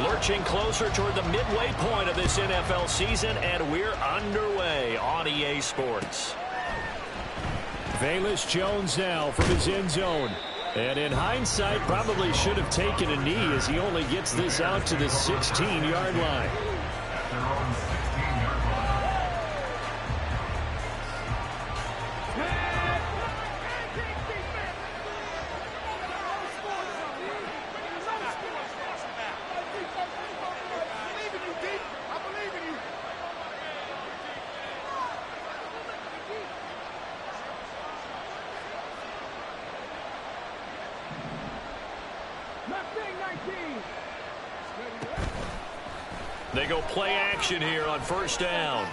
Lurching closer toward the midway point of this NFL season, and we're underway on EA Sports. Velus Jones now from his end zone. And in hindsight, probably should have taken a knee as he only gets this out to the 16-yard line. They go play action here on first down.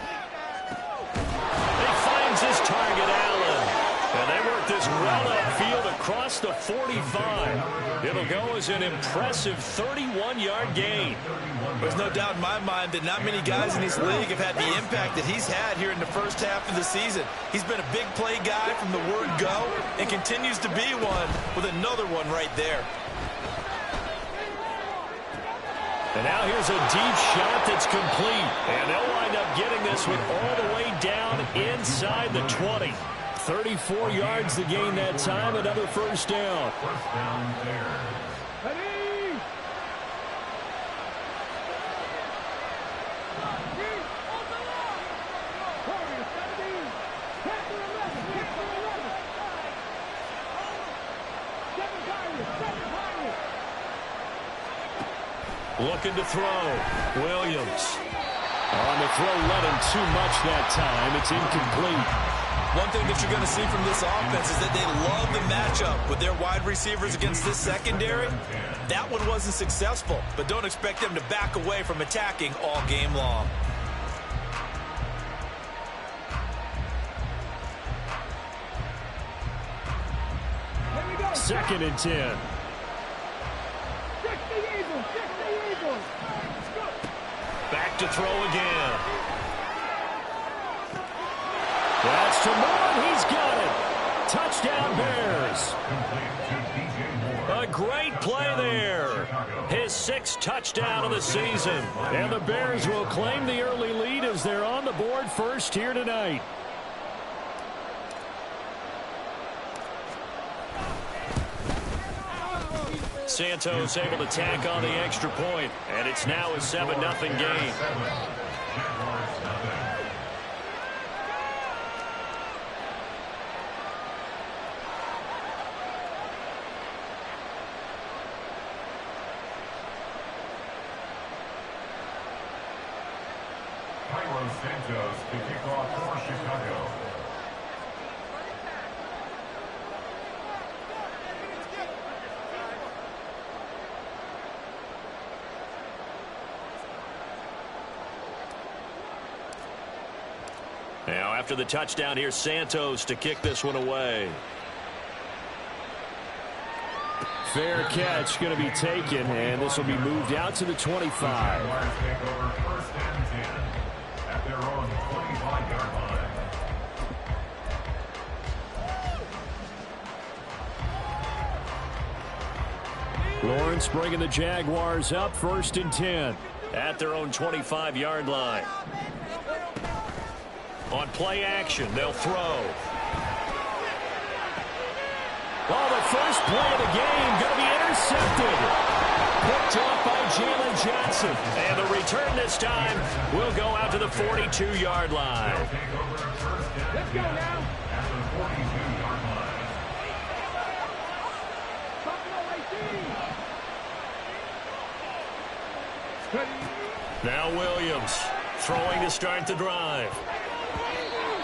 He finds his target, Allen. And they work this well upfield across the 45. It'll go as an impressive 31-yard gain. There's no doubt in my mind that not many guys in this league have had the impact that he's had here in the first half of the season. He's been a big play guy from the word go and continues to be one with another one right there. And now here's a deep shot that's complete. And they'll wind up getting this one all the way down inside the 20. 34 yards to gain that time. Another first down. First down there. Looking to throw. Williams. On the throw, let him too much that time. It's incomplete. One thing that you're going to see from this offense is that they love the matchup with their wide receivers against this secondary. That one wasn't successful, but don't expect them to back away from attacking all game long. Second and 10. Back to throw again. That's to Moore. He's got it. Touchdown, Bears. A great play there. His 6th touchdown of the season. And the Bears will claim the early lead as they're on the board first here tonight. Santos able to tack on the extra point, and it's now a 7-0 game. Santos to kick off for Chicago. Now, after the touchdown, here's Santos to kick this one away. Fair catch going to be taken, and this will be moved out to the 25. At their own 25-yard line. Lawrence bringing the Jaguars up, 1st and 10. At their own 25-yard line. On play action, they'll throw. Oh, the first play of the game going to be intercepted. Picked off by Jalen Johnson. And the return this time will go out to the 42-yard line. Let's go now. At the 42-yard line. Now Williams throwing to start the drive.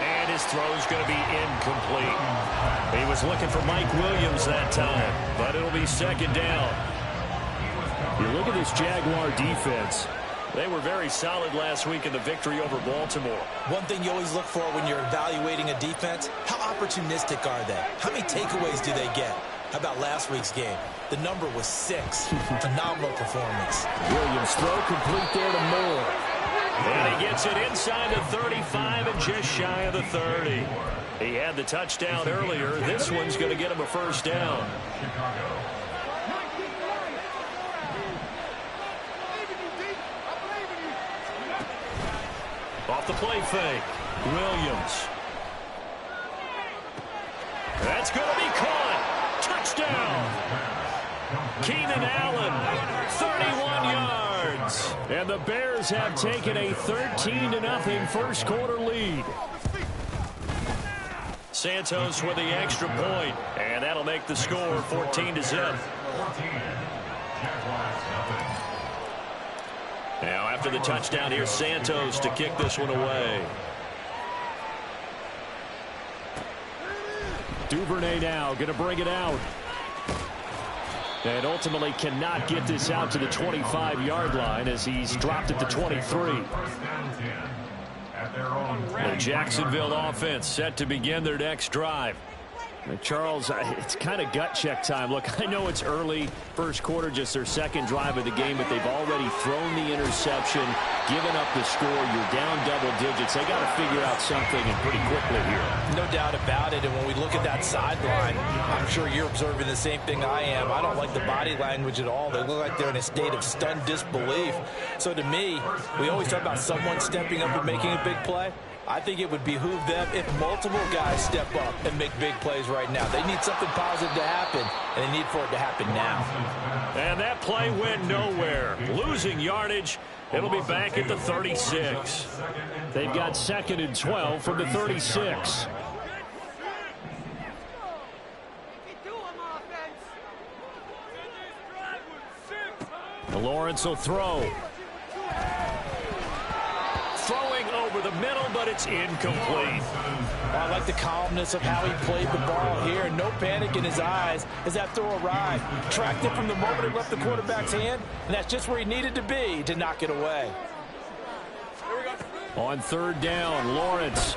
And his throw's going to be incomplete. He was looking for Mike Williams that time, but it'll be 2nd down. You look at this Jaguar defense. They were very solid last week in the victory over Baltimore. One thing you always look for when you're evaluating a defense, how opportunistic are they? How many takeaways do they get? How about last week's game? The number was 6. Phenomenal performance. Williams throw complete there to Moore. And he gets it inside the 35 and just shy of the 30. He had the touchdown earlier. This one's going to get him a 1st down. Off the play fake. Williams. That's going to be caught. Touchdown. Keenan Allen, 31 yards. And the Bears have taken a 13-0 first quarter lead. Santos with the extra point, and that'll make the score 14-0. Now after the touchdown, here's Santos to kick this one away. Duvernay now going to bring it out. And ultimately cannot get this out to the 25-yard line as he's dropped at the 23. The Jacksonville offense set to begin their next drive. Charles, it's kind of gut check time. Look, I know it's early, first quarter, just their second drive of the game, but they've already thrown the interception, given up the score. You're down double digits. They got to figure out something, and pretty quickly here. No doubt about it. And when we look at that sideline, I'm sure you're observing the same thing I am. I don't like the body language at all. They look like they're in a state of stunned disbelief. So to me, we always talk about someone stepping up and making a big play. I think it would behoove them if multiple guys step up and make big plays right now. They need something positive to happen, and they need for it to happen now. And that play went nowhere. Losing yardage. It'll be back at the 36. They've got 2nd and 12 from the 36. Lawrence will throw. Throwing over the middle, but it's incomplete. I like the calmness of how he played the ball here. No panic in his eyes as that throw arrived. Tracked it from the moment it left the quarterback's hand, and that's just where he needed to be to knock it away. On 3rd down, Lawrence.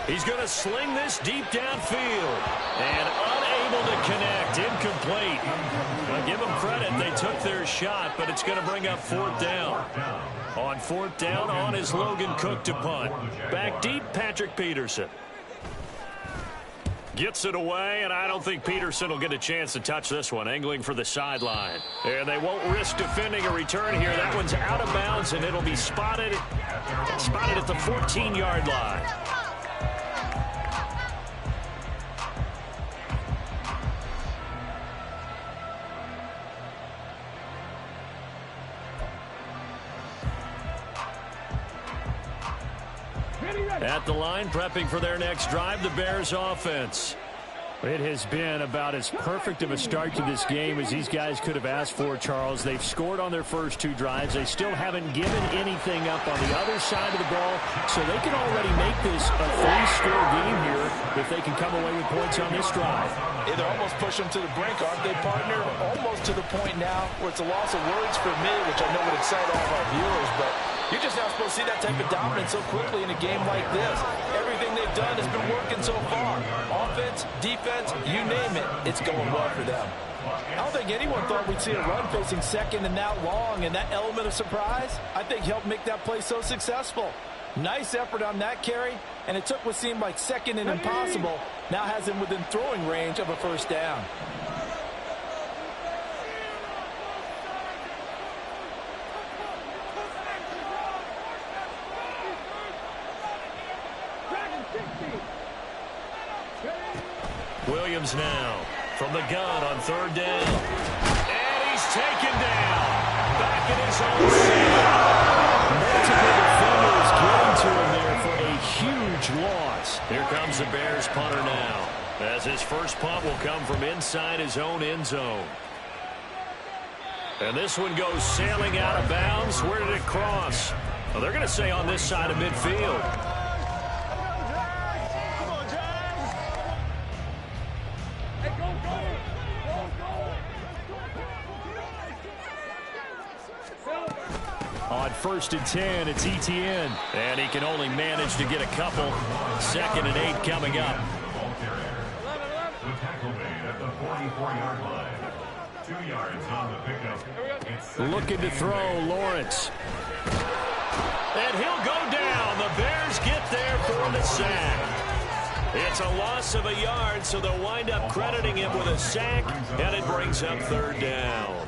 He's going to sling this deep downfield. And unable to connect. Incomplete. Well, give them credit. They took their shot, but it's going to bring up 4th down. On 4th down, on is Logan Cook to punt. Back deep, Patrick Peterson. Gets it away, and I don't think Peterson will get a chance to touch this one. Angling for the sideline. And they won't risk defending a return here. That one's out of bounds, and it'll be spotted at the 14-yard line. At the line, prepping for their next drive, the Bears offense. It has been about as perfect of a start to this game as these guys could have asked for, Charles. They've scored on their first 2 drives. They still haven't given anything up on the other side of the ball, so they can already make this a 3-score game here if they can come away with points on this drive. Yeah, they're almost pushing them to the brink, aren't they, partner? Almost to the point now where it's a loss of words for me, which I know would excite all of our viewers, but you're just not supposed to see that type of dominance so quickly in a game like this. Everything they've done has been working so far. Offense, defense, you name it, it's going well for them. I don't think anyone thought we'd see a run facing 2nd and that long, and that element of surprise, I think, helped make that play so successful. Nice effort on that carry, and it took what seemed like 2nd and impossible, now has him within throwing range of a 1st down. Williams now from the gun on 3rd down. And he's taken down. Back in his own Multiple defenders getting to him there for a huge loss. Here comes the Bears punter now, as his first punt will come from inside his own end zone. And this one goes sailing out of bounds. Where did it cross? Well, they're going to say on this side of midfield. On 1st and 10, it's ETN. And he can only manage to get a couple. 2nd and 8 coming up. The tackle made at the 44-yard line. 2 yards on the pickup. Looking to throw, Lawrence. And he'll go down. The Bears get there for the sack. It's a loss of a yard, so they'll wind up crediting him with a sack, and it brings up 3rd down.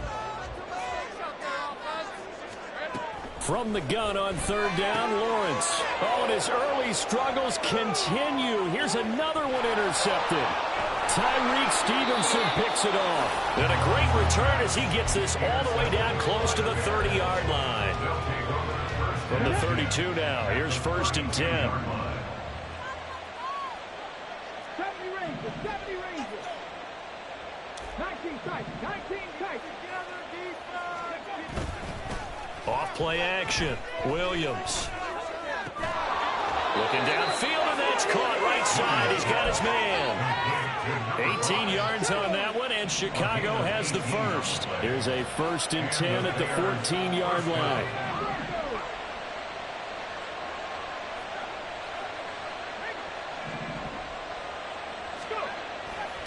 From the gun on third down, Lawrence. Oh, and his early struggles continue. Here's another one intercepted. Tyreek Stevenson picks it off. And a great return as he gets this all the way down close to the 30-yard line. From the 32 now, here's 1st and 10. Off play action. Williams. Looking downfield, and that's caught right side. He's got his man. 18 yards on that one, and Chicago has the first. Here's a 1st and 10 at the 14-yard line.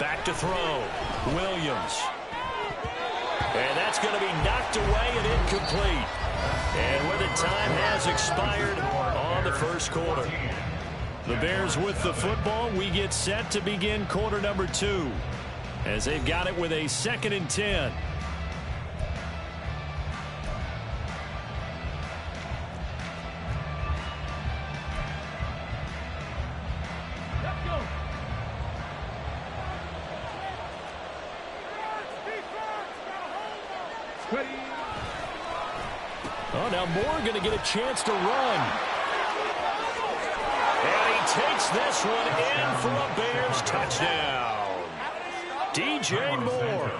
Back to throw. Williams. And that's going to be knocked away and incomplete. And where the time has expired on the first quarter. The Bears with the football. We get set to begin quarter number 2. As they've got it with a 2nd and 10. Oh, now Moore going to get a chance to run. And he takes this one in for a Bears touchdown. DJ Moore,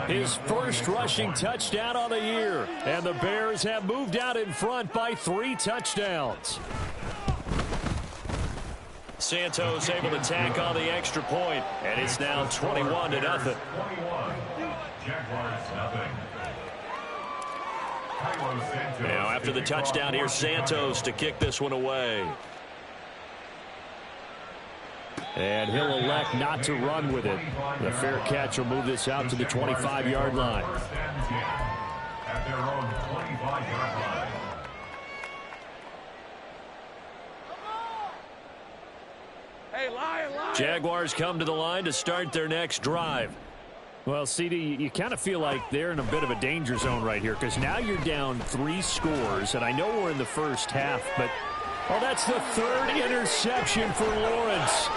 his first rushing touchdown on the year. And the Bears have moved out in front by 3 touchdowns. Santos able to tack on the extra point, and it's now 21-0. Jaguars nothing. Now after the touchdown, here's Santos to kick this one away. And he'll elect not to run with it. The fair catch will move this out to the 25-yard line. At their own 25-yard line. Jaguars come to the line to start their next drive. Well, CD, you kind of feel like they're in a bit of a danger zone right here because now you're down 3 scores, and I know we're in the first half, but, oh, that's the 3rd interception for Lawrence.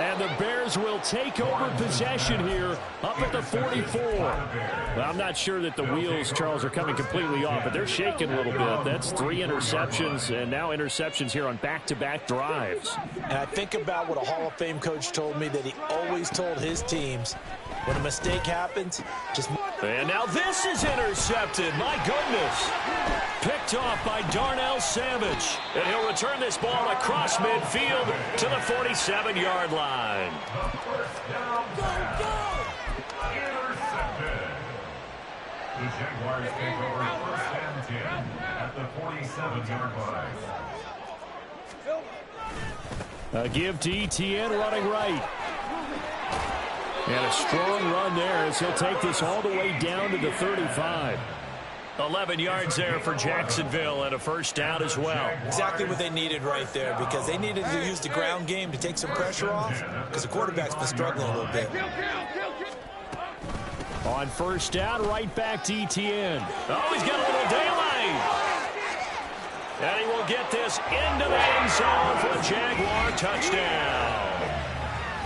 And the Bears will take over possession here up at the 44. Well, I'm not sure that the wheels, Charles, are coming completely off, but they're shaking a little bit. That's 3 interceptions, and now interceptions here on back-to-back drives. And I think about what a Hall of Fame coach told me that he always told his teams, when a mistake happens, just... And now this is intercepted. My goodness. Picked off by Darnell Savage. And he'll return this ball across midfield to the 47-yard line. Intercepted. The Jaguars take over 1st and 10 at the 47-yard line. A give to Etienne running right. And a strong run there as he'll take this all the way down to the 35. 11 yards there for Jacksonville and a 1st down as well. Exactly what they needed right there because they needed to use the ground game to take some pressure off because the quarterback's been struggling a little bit. On 1st down, right back to Etienne. Oh, he's got a little daylight. And he will get this into the end zone for a Jaguar touchdown.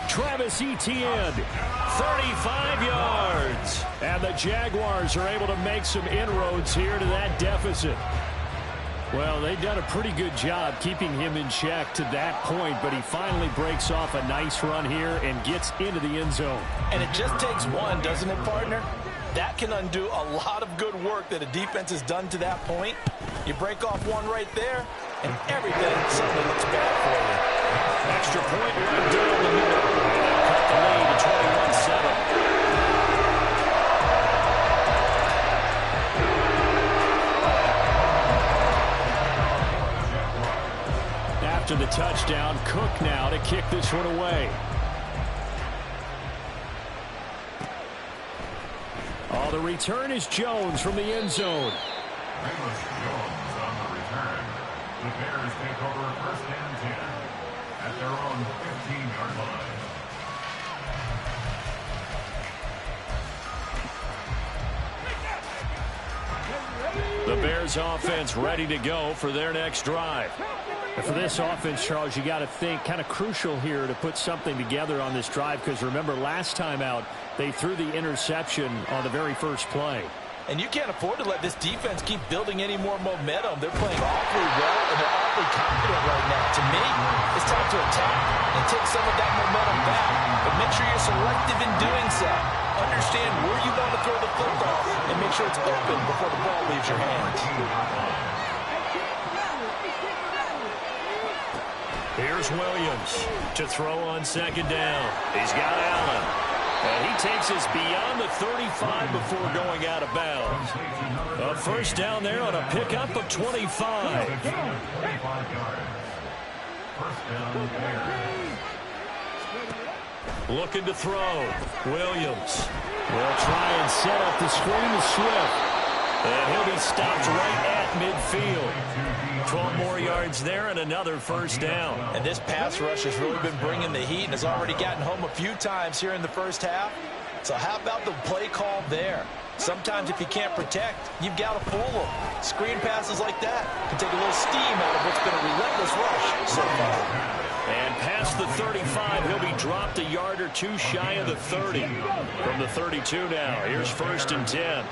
Travis Etienne, 35 yards. And the Jaguars are able to make some inroads here to that deficit. Well, they've done a pretty good job keeping him in check to that point, but he finally breaks off a nice run here and gets into the end zone. And it just takes one, doesn't it, partner? That can undo a lot of good work that a defense has done to that point. You break off one right there, and everything suddenly looks bad for you. Extra point right down the middle. And they'll cut the lead to 21-7. After the touchdown, Cook now to kick this one away. Oh, the return is Jones from the end zone. Jones on the return. The Bears take over 1st and 10 at their own 15-yard line. The Bears Bears offense ready to go for their next drive. And for this offense, Charles, you got to think kind of crucial here to put something together on this drive, because remember last time out they threw the interception on the very first play. And you can't afford to let this defense keep building any more momentum. They're playing awfully well, and they're awfully confident right now. To me, it's time to attack and take some of that momentum back. But make sure you're selective in doing so. Understand where you want to throw the football, and make sure it's open before the ball leaves your hands. Here's Williams to throw on second down. He's got Allen. And he takes us beyond the 35 before going out of bounds. A first down there on a pickup of 25. Looking to throw. Williams will try and set up the screen to Swift. And he'll be stopped right at midfield. 12 more yards there and another first down. And this pass rush has really been bringing the heat and has already gotten home a few times here in the first half. So how about the play call there? Sometimes if you can't protect, you've got to fool them. Screen passes like that can take a little steam out of what's been a relentless rush so far. And past the 35, he'll be dropped a yard or two shy of the 30. From the 32 now, here's 1st and 10.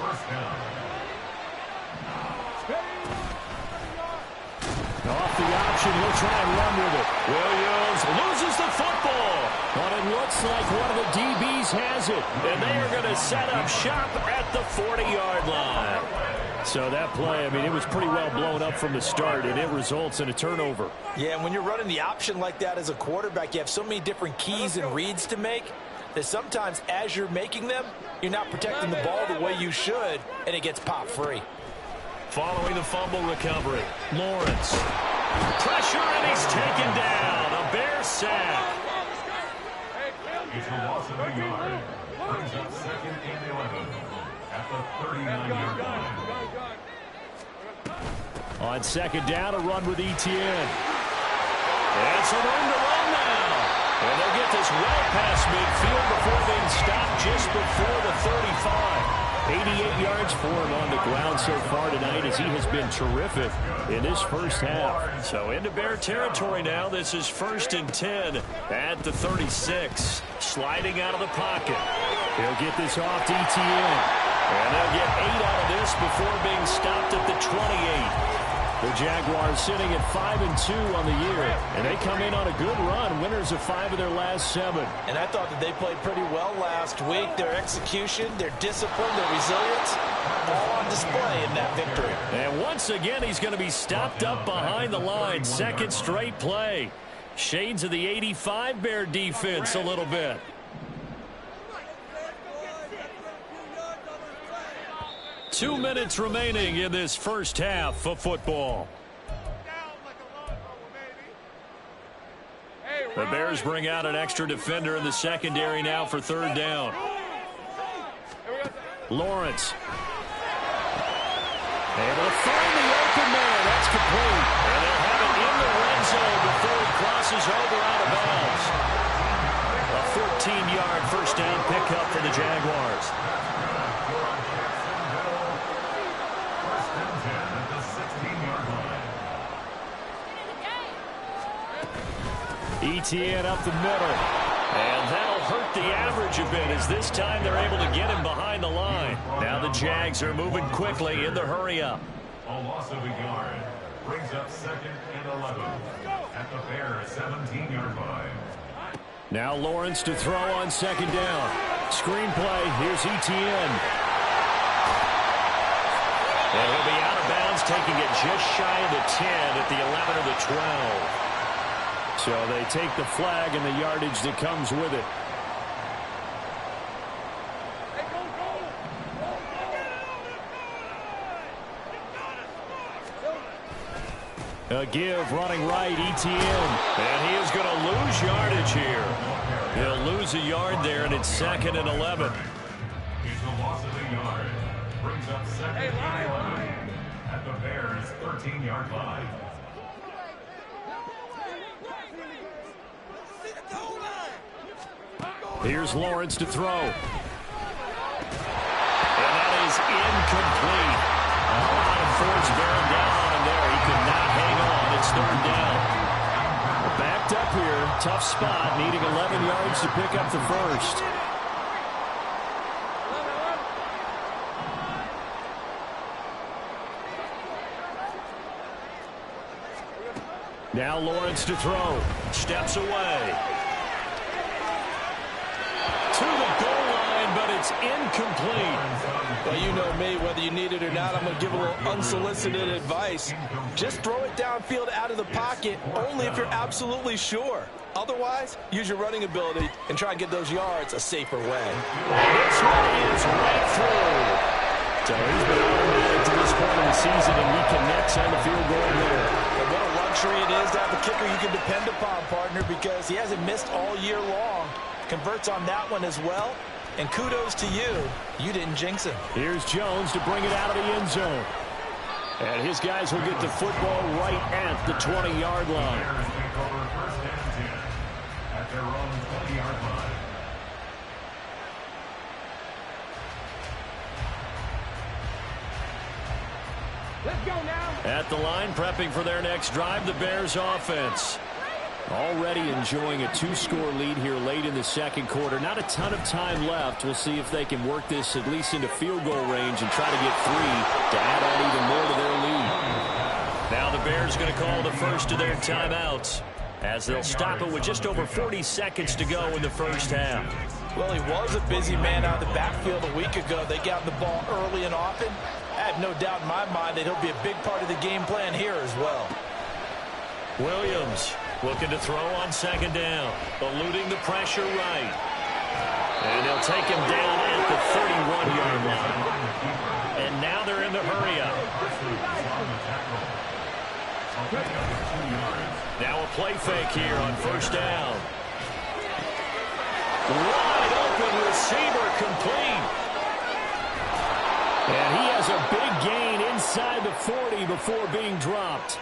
Off the option, he'll try and run with it. Williams loses the football. But it looks like one of the DBs has it. And they are going to set up shop at the 40-yard line. So that play, I mean, it was pretty well blown up from the start, and it results in a turnover. Yeah, and when you're running the option like that as a quarterback, you have so many different keys and reads to make that sometimes as you're making them, you're not protecting the ball the way you should, and it gets popped free. Following the fumble recovery, Lawrence. Pressure, and he's taken down. A Bear sack. It's a loss of a yard. Brings up 2nd and 11 at the 39-yard line. On second down, a run with Etienne. And some room to run now. And they'll get this well past midfield before being stopped just before the 35. 88 yards for him on the ground so far tonight, as he has been terrific in this first half. So into Bear territory now. This is 1st and 10 at the 36. Sliding out of the pocket. He'll get this off to Etienne. And they'll get 8 out of this before being stopped at the 28. The Jaguars sitting at 5-2 on the year, and they come in on a good run, winners of 5 of their last 7. And I thought that they played pretty well last week. Their execution, their discipline, their resilience, all on display in that victory. And once again, he's going to be stopped up behind the line. Second straight play. Shades of the 85 Bear defense a little bit. Two minutes remaining in this first half of football. The Bears bring out an extra defender in the secondary now for 3rd down. Lawrence. Able to find the open man. That's complete. And they'll have it in the red zone before he crosses over out of bounds. A 14-yard first down pickup for the Jaguars. Etienne up the middle. And that'll hurt the average a bit, as this time they're able to get him behind the line. Now the Jags are moving quickly in the hurry-up. A loss of a yard. Brings up 2nd and 11 at the Bears' 17-yard line. Now Lawrence to throw on second down. Screen play. Here's Etienne. And he'll be out of bounds, taking it just shy of the 10 at the 11 or the 12. So they take the flag and the yardage that comes with it. A give running right, Etienne. And he is going to lose yardage here. He'll lose a yard there, and it's 2nd and 11. It's a loss of a yard. Brings up 2nd and 11 at the Bears' 13-yard line. Here's Lawrence to throw. And that is incomplete. A lot of force bearing down on him there. He could not hang on. It's third down. Backed up here. Tough spot. Needing 11 yards to pick up the first. Now Lawrence to throw. Steps away. To the goal line, but it's incomplete. Well, you know me, whether you need it or not, I'm going to give a little unsolicited advice. Just throw it downfield out of the pocket, only if you're absolutely sure. Otherwise, use your running ability and try and get those yards a safer way. This one is right through. So he's been automatic to this point in the season, and he connects on the field goal there. And what a luxury it is to have a kicker you can depend upon, partner, because he hasn't missed all year long. Converts on that one as well. And kudos to you. You didn't jinx him. Here's Jones to bring it out of the end zone. And his guys will get the football right at the 20-yard line. Bears take over first and 10 at their own 20-yard line. Let's go now. At the line, prepping for their next drive, the Bears offense. Already enjoying a two-score lead here late in the second quarter. Not a ton of time left. We'll see if they can work this at least into field goal range and try to get 3 to add on even more to their lead. Now the Bears going to call the first of their timeouts as they'll stop it with just over 40 seconds to go in the first half. Well, he was a busy man out of the backfield a week ago. They got the ball early and often. I have no doubt in my mind that he'll be a big part of the game plan here as well. Williams looking to throw on second down, eluding the pressure right. And they'll take him down at the 31-yard line. And now they're in the hurry-up. Now a play fake here on first down. Wide open receiver complete. And he has a big gain inside the 40 before being dropped.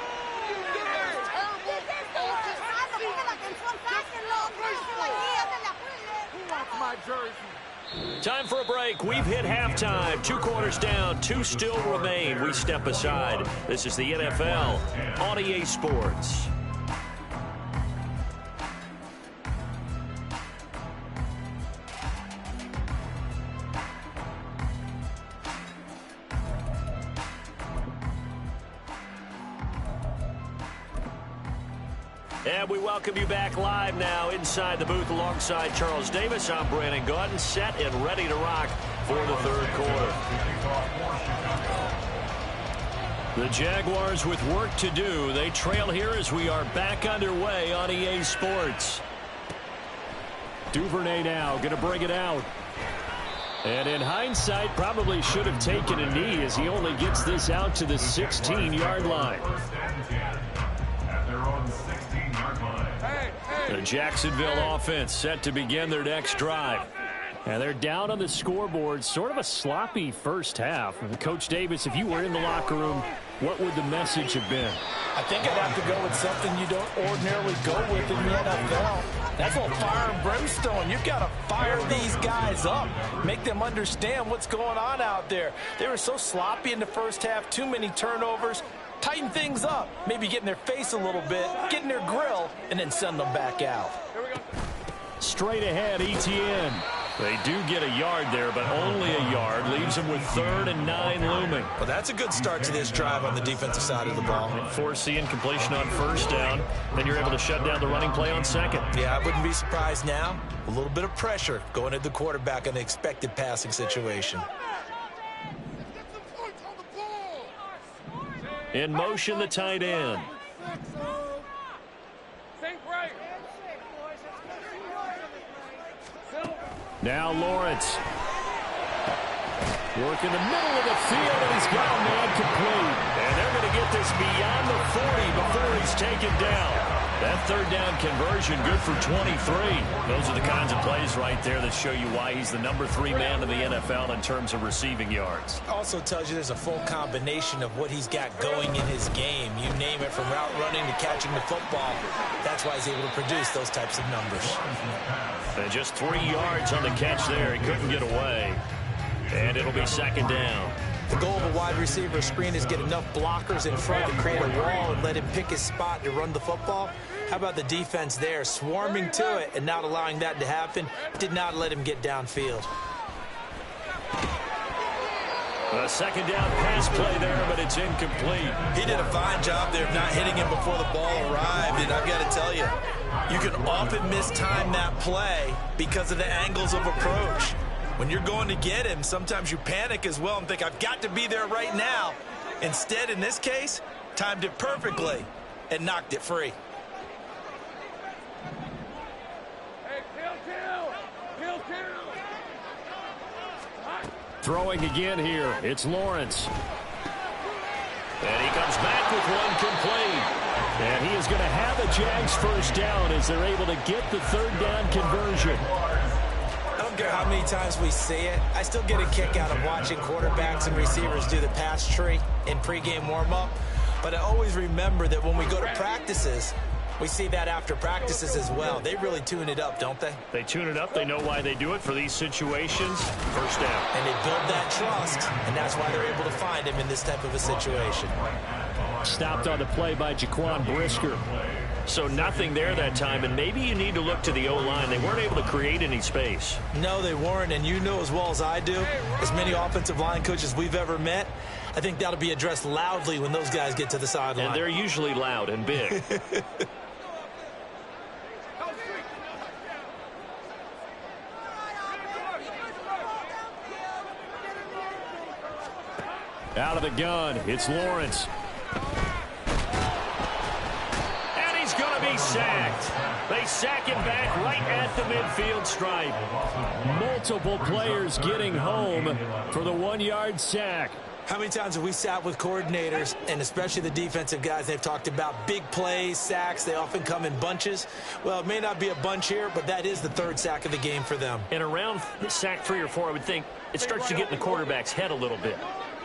Time for a break. We've hit halftime. 2 quarters down. 2 still remain. We step aside. This is the NFL on EA Sports. And we welcome you back live now inside the booth alongside Charles Davis. I'm Brandon Gaudin, set and ready to rock for the third quarter. The Jaguars with work to do. They trail here as we are back underway on EA Sports. Duvernay now going to bring it out. And in hindsight, probably should have taken a knee as he only gets this out to the 16-yard line. The Jacksonville offense set to begin their next drive. And they're down on the scoreboard. Sort of a sloppy first half. And Coach Davis, if you were in the locker room, what would the message have been? I think I'd have to go with something you don't ordinarily go with in the NFL. That's a little fire and brimstone. You've got to fire these guys up. Make them understand what's going on out there. They were so sloppy in the first half. Too many turnovers. Tighten things up, maybe get in their face a little bit, get in their grill, and then send them back out. Straight ahead, ETN. They do get a yard there, but only a yard. Leaves them with 3rd and 9 looming. Well, that's a good start to this drive on the defensive side of the ball. Force the incompletion on first down. Then you're able to shut down the running play on second. Yeah, I wouldn't be surprised now. A little bit of pressure going at the quarterback in an expected passing situation. In motion, the tight end. Now Lawrence. Work in the middle of the field, and he's got a man complete. And they're going to get this beyond the 40 before he's taken down. That 3rd down conversion, good for 23. Those are the kinds of plays right there that show you why he's the number 3 man in the NFL in terms of receiving yards. Also tells you there's a full combination of what he's got going in his game. You name it, from route running to catching the football. That's why he's able to produce those types of numbers. And just 3 yards on the catch there. He couldn't get away. And it'll be 2nd down. The goal of a wide receiver screen is get enough blockers in front to create a wall and let him pick his spot to run the football. How about the defense there, swarming to it and not allowing that to happen? Did not let him get downfield. A second down pass play there, but it's incomplete. He did a fine job there of not hitting him before the ball arrived, and I've got to tell you, you can often mistime that play because of the angles of approach. When you're going to get him, sometimes you panic as well and think, I've got to be there right now. Instead, in this case, timed it perfectly and knocked it free. Throwing again here. It's Lawrence. And he comes back with one complete. And he is going to have the Jags first down as they're able to get the third down conversion. I don't care how many times we see it. I still get a kick out of watching quarterbacks and receivers do the pass tree in pregame warm-up. But I always remember that when we go to practices, we see that after practices as well. They really tune it up, don't they? They tune it up. They know why they do it for these situations. First down. And they build that trust, and that's why they're able to find him in this type of a situation. Stopped on the play by Jaquan Brisker. So nothing there that time, and maybe you need to look to the O-line. They weren't able to create any space. No, they weren't, and you know as well as I do, as many offensive line coaches we've ever met, I think that'll be addressed loudly when those guys get to the sideline. And they're usually loud and big. Out of the gun, it's Lawrence. And he's going to be sacked. They sack him back right at the midfield stripe. Multiple players getting home for the 1-yard sack. How many times have we sat with coordinators, and especially the defensive guys, they've talked about big plays, sacks. They often come in bunches. Well, it may not be a bunch here, but that is the third sack of the game for them. And around sack 3 or 4, I would think it starts to get in the quarterback's head a little bit.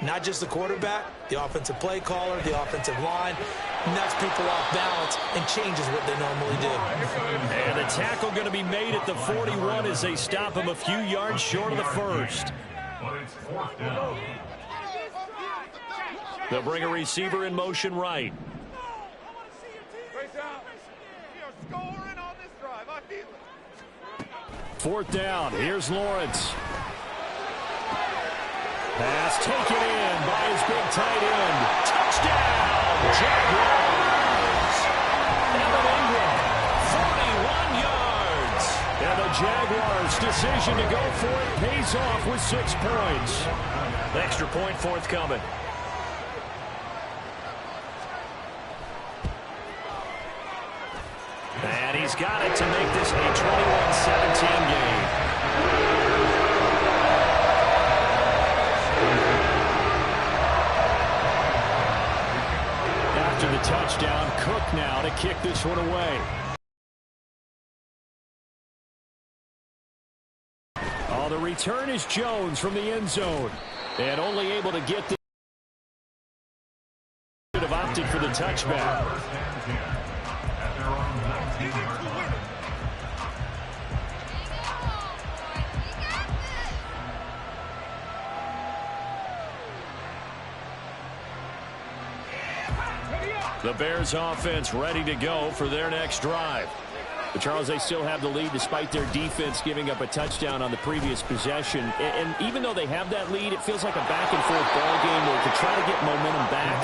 Not just the quarterback, the offensive play caller, the offensive line, knocks people off balance and changes what they normally do. And the tackle going to be made at the 41 as they stop him a few yards short of the first. But it's fourth down. They'll bring a receiver in motion right. Fourth down. Here's Lawrence. Pass taken in by his big tight end. Touchdown, Jaguars! Evan Ingram, 41 yards. And the Jaguars' decision to go for it pays off with 6 points. Extra point forthcoming. And he's got it to make this a 21-17 game. After the touchdown, Cook now to kick this one away. Oh, the return is Jones from the end zone. And only able to get the... Should have opted for the touchback. The Bears offense ready to go for their next drive. But Charles, they still have the lead despite their defense giving up a touchdown on the previous possession. And even though they have that lead, it feels like a back-and-forth ball game where to try to get momentum back,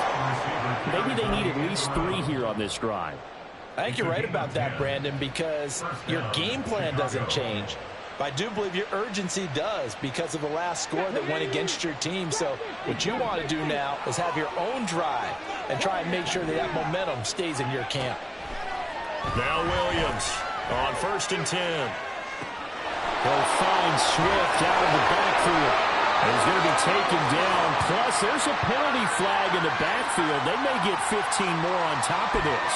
maybe they need at least 3 here on this drive. I think you're right about that, Brandon, because your game plan doesn't change. But I do believe your urgency does because of the last score that went against your team. So what you want to do now is have your own drive and try and make sure that that momentum stays in your camp. Now Williams on 1st and 10. They'll find Swift out of the backfield. He's going to be taken down. Plus, there's a penalty flag in the backfield. They may get 15 more on top of this.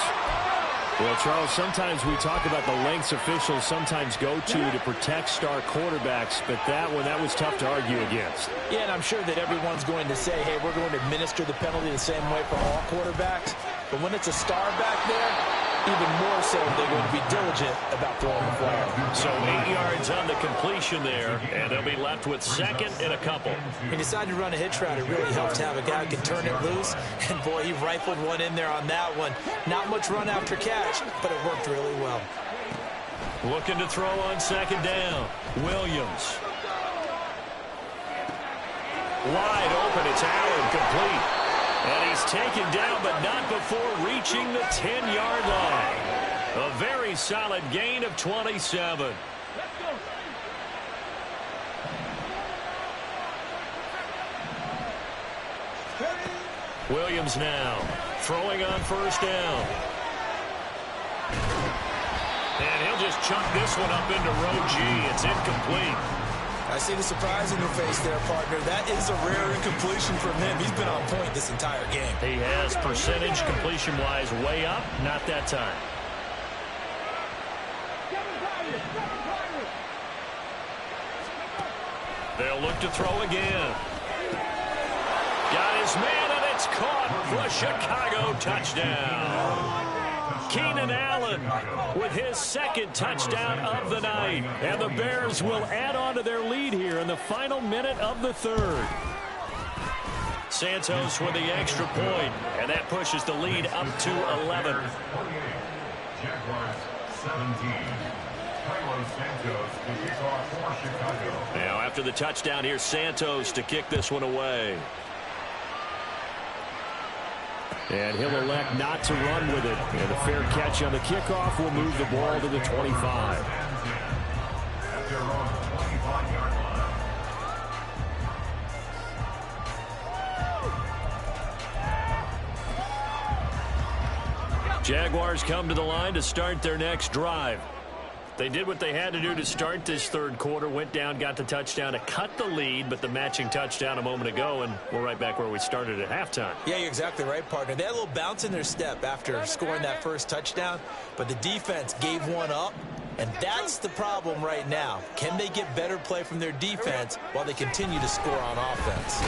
Well, Charles, sometimes we talk about the lengths officials sometimes go to protect star quarterbacks, but that was tough to argue against. Yeah, and I'm sure that everyone's going to say, hey, we're going to administer the penalty the same way for all quarterbacks. But when it's a star back there, even more so they're going to be diligent about throwing the flag. So 8 yards on the completion there, and they'll be left with second and a couple. He decided to run a hitch route. It really helps to have a guy who can turn it loose. And, boy, he rifled one in there on that one. Not much run after catch, but it worked really well. Looking to throw on second down. Williams. Wide open. It's Allen, complete. And he's taken down, but not before reaching the 10-yard line. A very solid gain of 27. Williams now throwing on first down. And he'll just chuck this one up into row G. It's incomplete. I see the surprise in your face there, partner. That is a rare incompletion from him. He's been on point this entire game. He has percentage completion-wise way up. Not that time. They'll look to throw again. Got his man, and it's caught for a Chicago touchdown. Keenan Allen with his second touchdown of the night. And the Bears will add on to their lead here in the final minute of the third. Santos with the extra point, and that pushes the lead up to 11. Jaguars 17. Carlos Santos to kick off for Chicago. Now after the touchdown, here's Santos to kick this one away. And he'll elect not to run with it. And a fair catch on the kickoff will move the ball to the 25. At their own 25-yard line. Jaguars come to the line to start their next drive. They did what they had to do to start this third quarter, went down, got the touchdown to cut the lead, but the matching touchdown a moment ago, and we're right back where we started at halftime. Yeah, you're exactly right, partner. They had a little bounce in their step after scoring that first touchdown, but the defense gave one up, and that's the problem right now. Can they get better play from their defense while they continue to score on offense?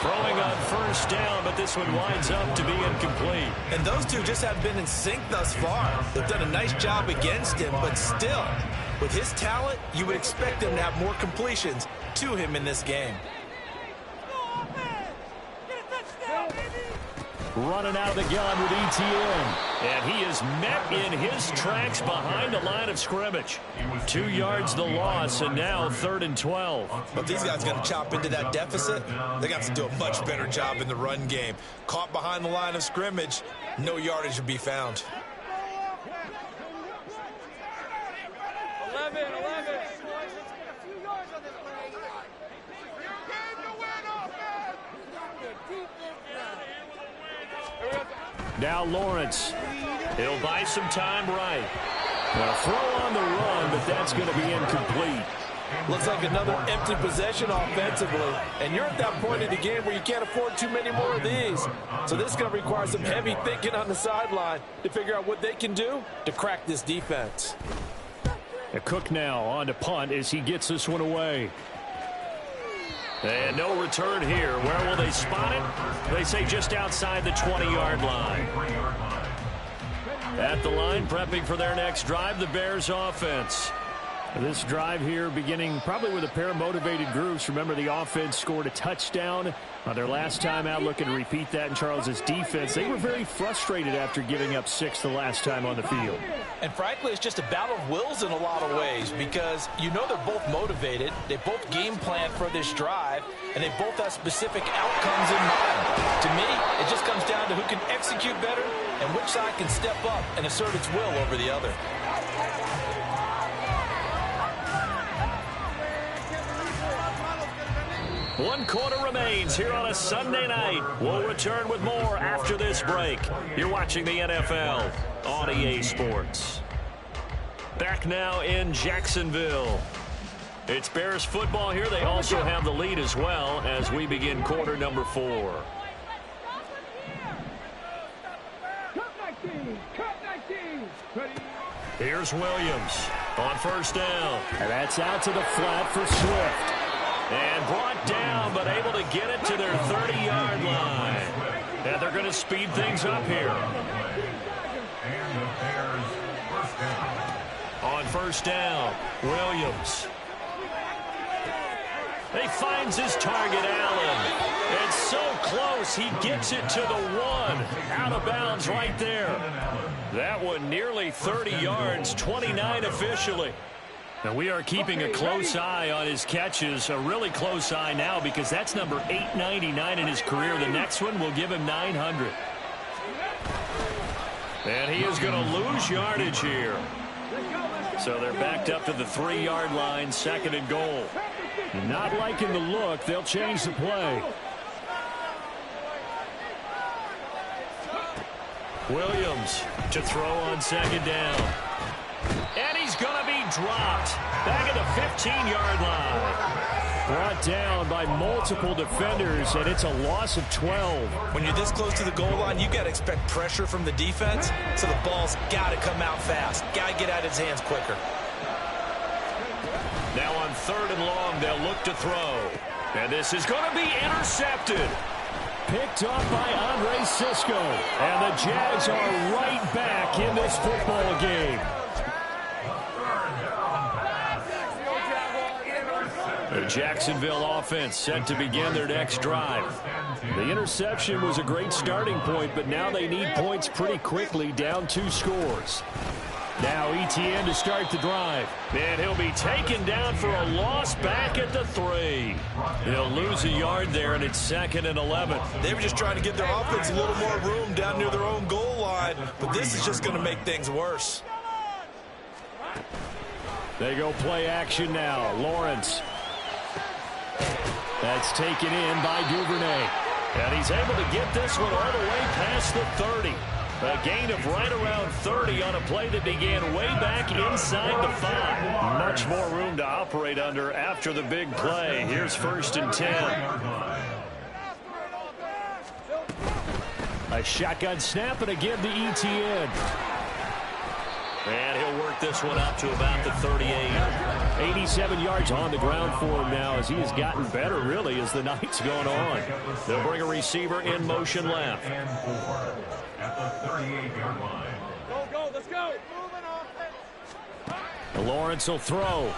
Throwing on first down, but this one winds up to be incomplete. And those two just have been in sync thus far. They've done a nice job against him, but still, with his talent, you would expect him to have more completions to him in this game. Running out of the gun with ETN. And he is met in his tracks behind the line of scrimmage. 2 yards the loss, and now 3rd and 12. But these guys got to chop into that deficit. They got to do a much better job in the run game. Caught behind the line of scrimmage, no yardage to be found. 11. Now Lawrence. He'll buy some time right. A throw on the run, but that's going to be incomplete. Looks like another empty possession offensively. And you're at that point in the game where you can't afford too many more of these. So this is going to require some heavy thinking on the sideline to figure out what they can do to crack this defense. Cook now on to punt as he gets this one away. And no return here. Where will they spot it? They say just outside the 20-yard line. At the line, prepping for their next drive, the Bears offense. This drive here beginning probably with a pair of motivated groups. Remember, the offense scored a touchdown on their last time out. Looking to repeat that in Charles's defense. They were very frustrated after giving up 6 the last time on the field. And frankly, it's just a battle of wills in a lot of ways because you know they're both motivated. They both game plan for this drive, and they both have specific outcomes in mind. To me, it just comes down to who can execute better and which side can step up and assert its will over the other. One quarter remains here on a Sunday night. We'll return with more after this break. You're watching the NFL on EA Sports. Back now in Jacksonville. It's Bears football here. They also have the lead as well as we begin quarter number 4. Here's Williams on first down. And that's out to the flat for Swift. And brought down, but able to get it to their 30-yard line. And they're going to speed things up here. And the Bears first down. On first down, Williams. He finds his target, Allen. It's so close, he gets it to the 1. Out of bounds right there. That one nearly 30 yards, 29 officially. Now we are keeping a close eye on his catches, a really close eye now because that's number 899 in his career. The next one will give him 900. And he is going to lose yardage here. So they're backed up to the 3-yard line, 2nd and goal. Not liking the look. They'll change the play. Williams to throw on 2nd down. And he's going to be dropped back at the 15-yard line. Brought down by multiple defenders, and it's a loss of 12. When you're this close to the goal line, you got to expect pressure from the defense, so the ball's got to come out fast. Got to get out of his hands quicker. Now on 3rd and long, they'll look to throw. And this is going to be intercepted. Picked up by Andre Sisco. And the Jags are right back in this football game. The Jacksonville offense set to begin their next drive. The interception was a great starting point, but now they need points pretty quickly, down 2 scores. Now ETN to start the drive. And he'll be taken down for a loss back at the 3. He'll lose a yard there, and it's 2nd and 11. They were just trying to give their offense a little more room down near their own goal line, but this is just going to make things worse. They go play action now. Lawrence. That's taken in by Duvernay. And he's able to get this one all the way past the 30. A gain of right around 30 on a play that began way back inside the 5. Much more room to operate under after the big play. Here's 1st and 10. A shotgun snap, and again to ETN. And he'll work this one up to about the 38. 87 yards on the ground for him now as he has gotten better, really, as the night's gone on. They'll bring a receiver in motion left. And 4 at the 38-yard line. Go, let's go. Lawrence will throw.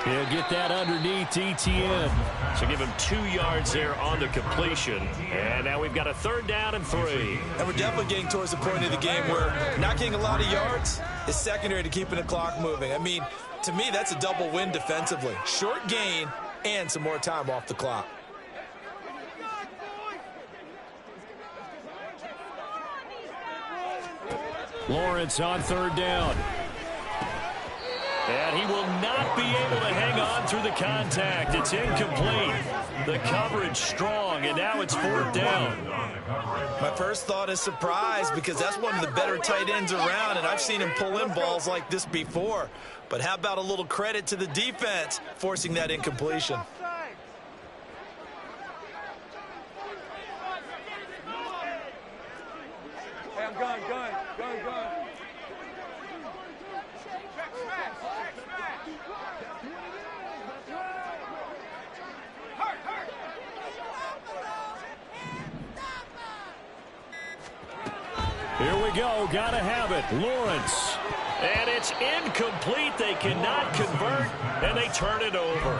He'll get that underneath to ETN. So give him 2 yards there on the completion. And now we've got a 3rd down and 3. And we're definitely getting towards the point of the game where not getting a lot of yards is secondary to keeping the clock moving. I mean, to me, that's a double win defensively. Short gain and some more time off the clock. Lawrence on 3rd down. And he will not be able to hang on through the contact. It's incomplete. The coverage strong, and now it's 4th down. My first thought is surprise because that's one of the better tight ends around, and I've seen him pull in balls like this before. But how about a little credit to the defense forcing that incompletion? Hey, I'm gun. Here we go. Got to have it. Lawrence. And it's incomplete. They cannot convert, and they turn it over.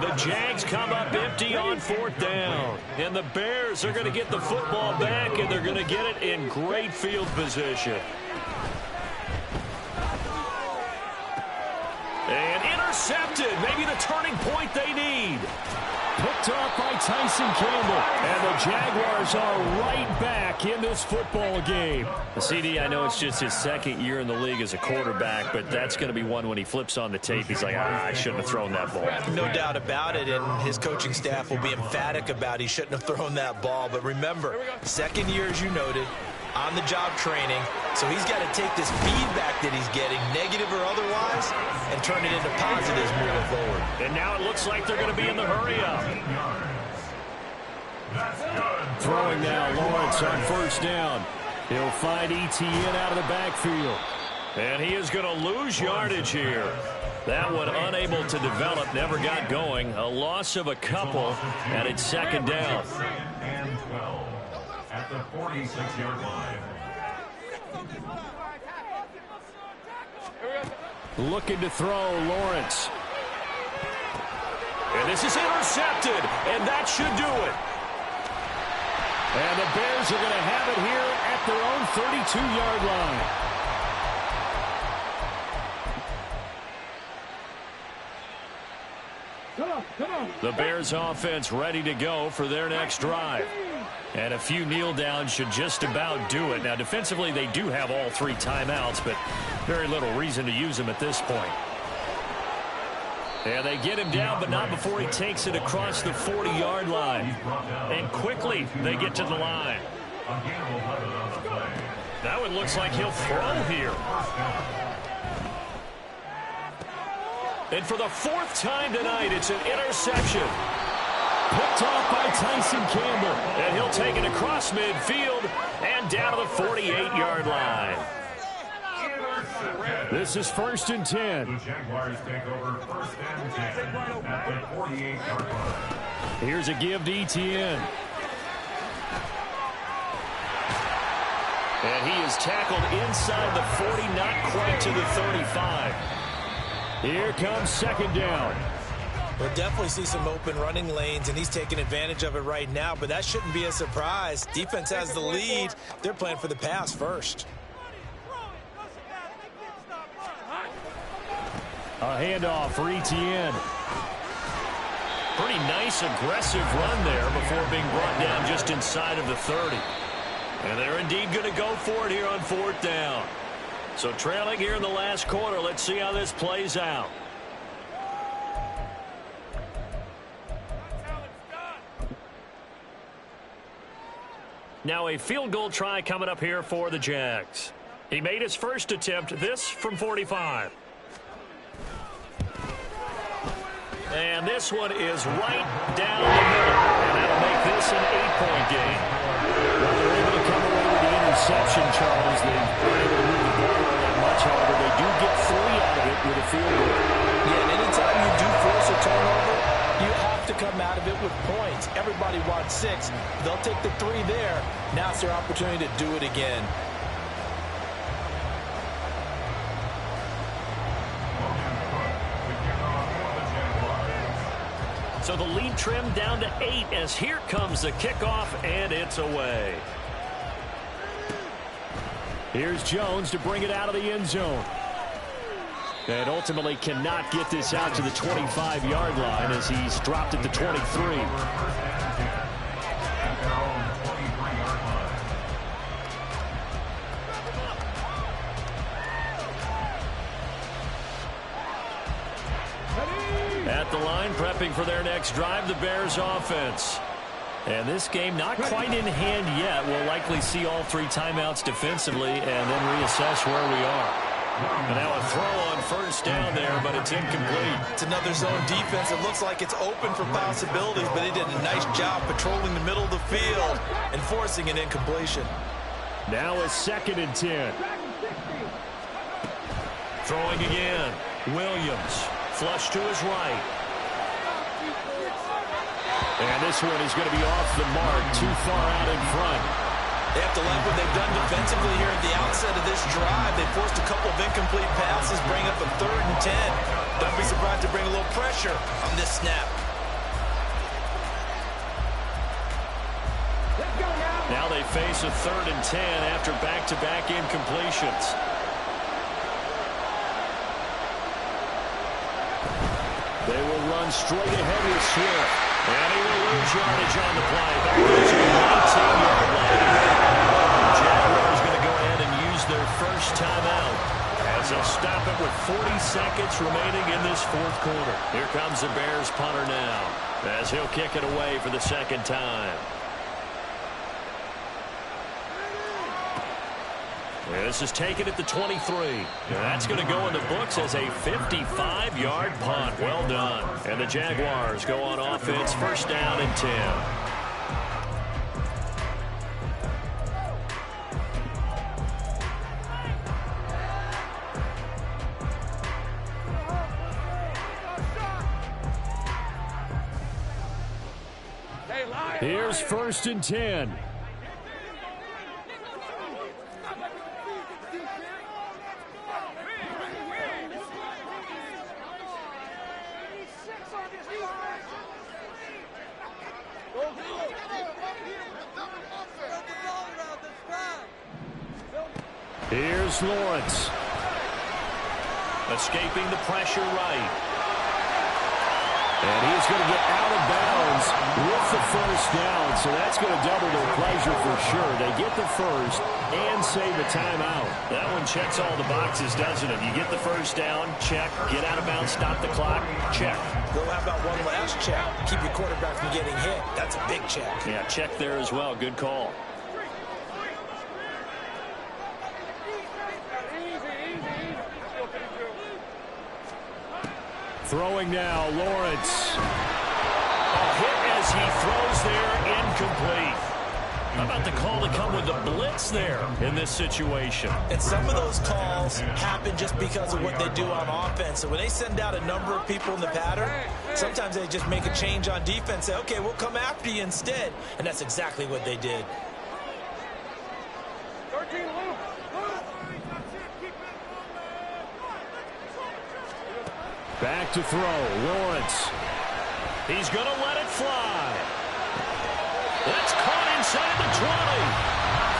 The Jags come up empty on 4th down. And the Bears are going to get the football back, and they're going to get it in great field position. And intercepted. Maybe the turning point they need. Picked off by Tyson Campbell. And the Jaguars are right back in this football game. CD, I know it's just his 2nd year in the league as a quarterback, but that's going to be one when he flips on the tape. He's like, I shouldn't have thrown that ball. No doubt about it, and his coaching staff will be emphatic about he shouldn't have thrown that ball. But remember, 2nd year, as you noted, on-the-job training. So he's got to take this feedback that he's getting, negative or otherwise, and turn it into positives moving forward. And now it looks like they're going to be in the hurry-up. Throwing now, Lawrence on 1st down. He'll find ETN out of the backfield. And he is going to lose yardage here. That one unable to develop, never got going. A loss of a couple, and it's 2nd down. And 12 at the the 46-yard line. Looking to throw, Lawrence. And this is intercepted, and that should do it. And the Bears are going to have it here at their own 32-yard line. The Bears offense ready to go for their next drive. And a few kneel downs should just about do it. Now, defensively, they do have all 3 timeouts, but very little reason to use them at this point. And they get him down, but not before he takes it across the 40-yard line. And quickly, they get to the line. That one looks like he'll throw here. And for the 4th time tonight, it's an interception. Picked off by Tyson Campbell. And he'll take it across midfield and down to the 48-yard line. This is 1st and 10. The Jaguars take over 1st and 10 at the 48-yard line. Here's a give to Etienne. And he is tackled inside the 40, not quite to the 35. Here comes 2nd down. We'll definitely see some open running lanes, and he's taking advantage of it right now, but that shouldn't be a surprise. Defense has the lead. They're playing for the pass first. A handoff for Etienne. Pretty nice, aggressive run there before being brought down just inside of the 30. And they're indeed going to go for it here on 4th down. So trailing here in the last quarter, let's see how this plays out. Now a field goal try coming up here for the Jags. He made his first attempt, this from 45. And this one is right down the middle. And that'll make this an 8-point game. Well, they're able to come away with the interception, Charles. They weren't able to move the ball all that much. However, they do get 3 out of it with a field goal. Yeah, and anytime you do force a turnover, you have to come out of it with points. Everybody wants 6. They'll take the 3 there. Now it's their opportunity to do it again. So the lead trimmed down to 8 as here comes the kickoff, and it's away. Here's Jones to bring it out of the end zone. And ultimately cannot get this out to the 25-yard line as he's dropped at the 23. At the line, prepping for their next drive, the Bears offense. And this game not quite in hand yet. We'll likely see all 3 timeouts defensively and then reassess where we are. And now a throw on 1st down there, but it's incomplete. It's another zone defense. It looks like it's open for possibilities, but he did a nice job patrolling the middle of the field and forcing an incompletion. Now a 2nd and 10. Throwing again. Williams. Flush to his right. And this one is going to be off the mark, too far out in front. They have to like what they've done defensively here at the outset of this drive. They forced a couple of incomplete passes, bring up a 3rd and 10. Don't be surprised to bring a little pressure on this snap. Now they face a 3rd and 10 after back-to-back incompletions. They will run straight ahead with Swift. And he will lose yardage on the play. Back goes to the 19-yard line. The Jaguars going to go ahead and use their first timeout as they'll stop it with 40 seconds remaining in this 4th quarter. Here comes the Bears punter now as he'll kick it away for the 2nd time. This is taken at the 23. And that's going to go in the books as a 55-yard punt. Well done. And the Jaguars go on offense, 1st down and 10. Here's 1st and 10. Here's Lawrence. Escaping the pressure right. And he's going to get out of bounds with the first down, so that's going to double their pleasure for sure. They get the first and save a timeout. That one checks all the boxes, doesn't it? You get the first down, check. Get out of bounds, stop the clock, check. Go how about one last check? Keep your quarterback from getting hit. That's a big check. Yeah, check there as well. Good call. Throwing now, Lawrence. A hit as he throws there, incomplete. How about the call to come with the blitz there in this situation? And some of those calls happen just because of what they do on offense. So when they send out a number of people in the pattern, sometimes they just make a change on defense, say, okay, we'll come after you instead. And that's exactly what they did. 13, Luke. Back to throw, Lawrence. He's going to let it fly. That's caught inside the 20.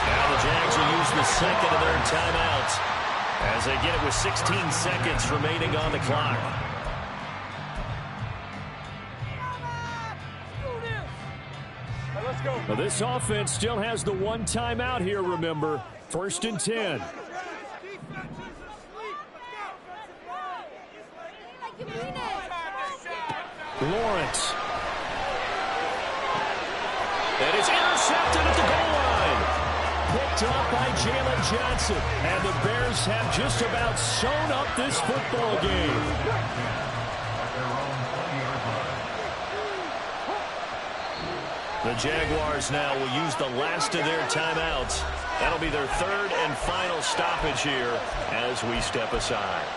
Now the Jags will use the second of their timeouts as they get it with 16 seconds remaining on the clock. Let's go. Well, this offense still has the one timeout here, remember. 1st and 10. Lawrence. And it's intercepted at the goal line. Picked up by Jalen Johnson. And the Bears have just about sewn up this football game. The Jaguars now will use the last of their timeouts. That'll be their third and final stoppage here as we step aside.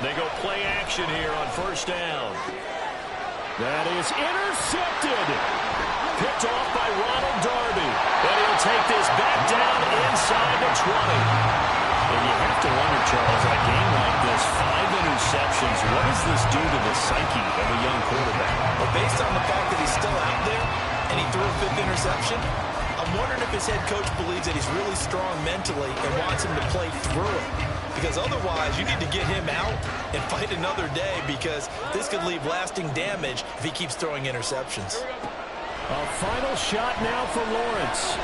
They go play action here on 1st down. That is intercepted. Picked off by Ronald Darby. And he'll take this back down inside the 20. And you have to wonder, Charles, on a game like this, 5 interceptions, what does this do to the psyche of a young quarterback? Well, based on the fact that he's still out there and he threw a 5th interception, I'm wondering if his head coach believes that he's really strong mentally and wants him to play through it. Because otherwise, you need to get him out and fight another day because this could leave lasting damage if he keeps throwing interceptions. A final shot now for Lawrence.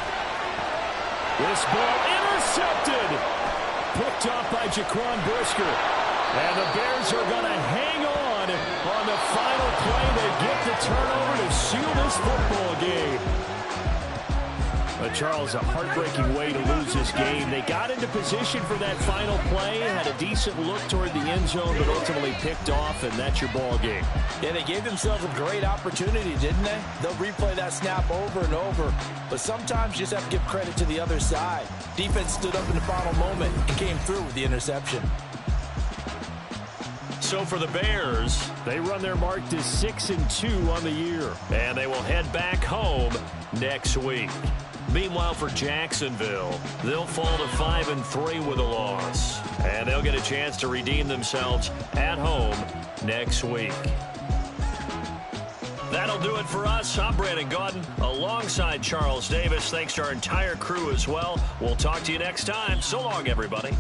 This ball intercepted. Picked off by Jaquan Brisker. And the Bears are going to hang on the final play. They get the turnover to seal this football game. But Charles, a heartbreaking way to lose this game. They got into position for that final play, had a decent look toward the end zone, but ultimately picked off, and that's your ball game. Yeah, they gave themselves a great opportunity, didn't they? They'll replay that snap over and over. But sometimes you just have to give credit to the other side. Defense stood up in the final moment and came through with the interception. So for the Bears, they run their mark to 6-2 on the year. And they will head back home next week. Meanwhile, for Jacksonville, they'll fall to 5-3 with a loss. And they'll get a chance to redeem themselves at home next week. That'll do it for us. I'm Brandon Gaudin alongside Charles Davis. Thanks to our entire crew as well. We'll talk to you next time. So long, everybody.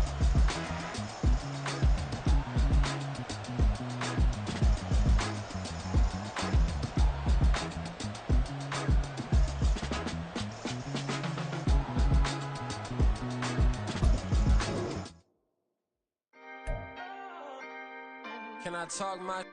Can I talk my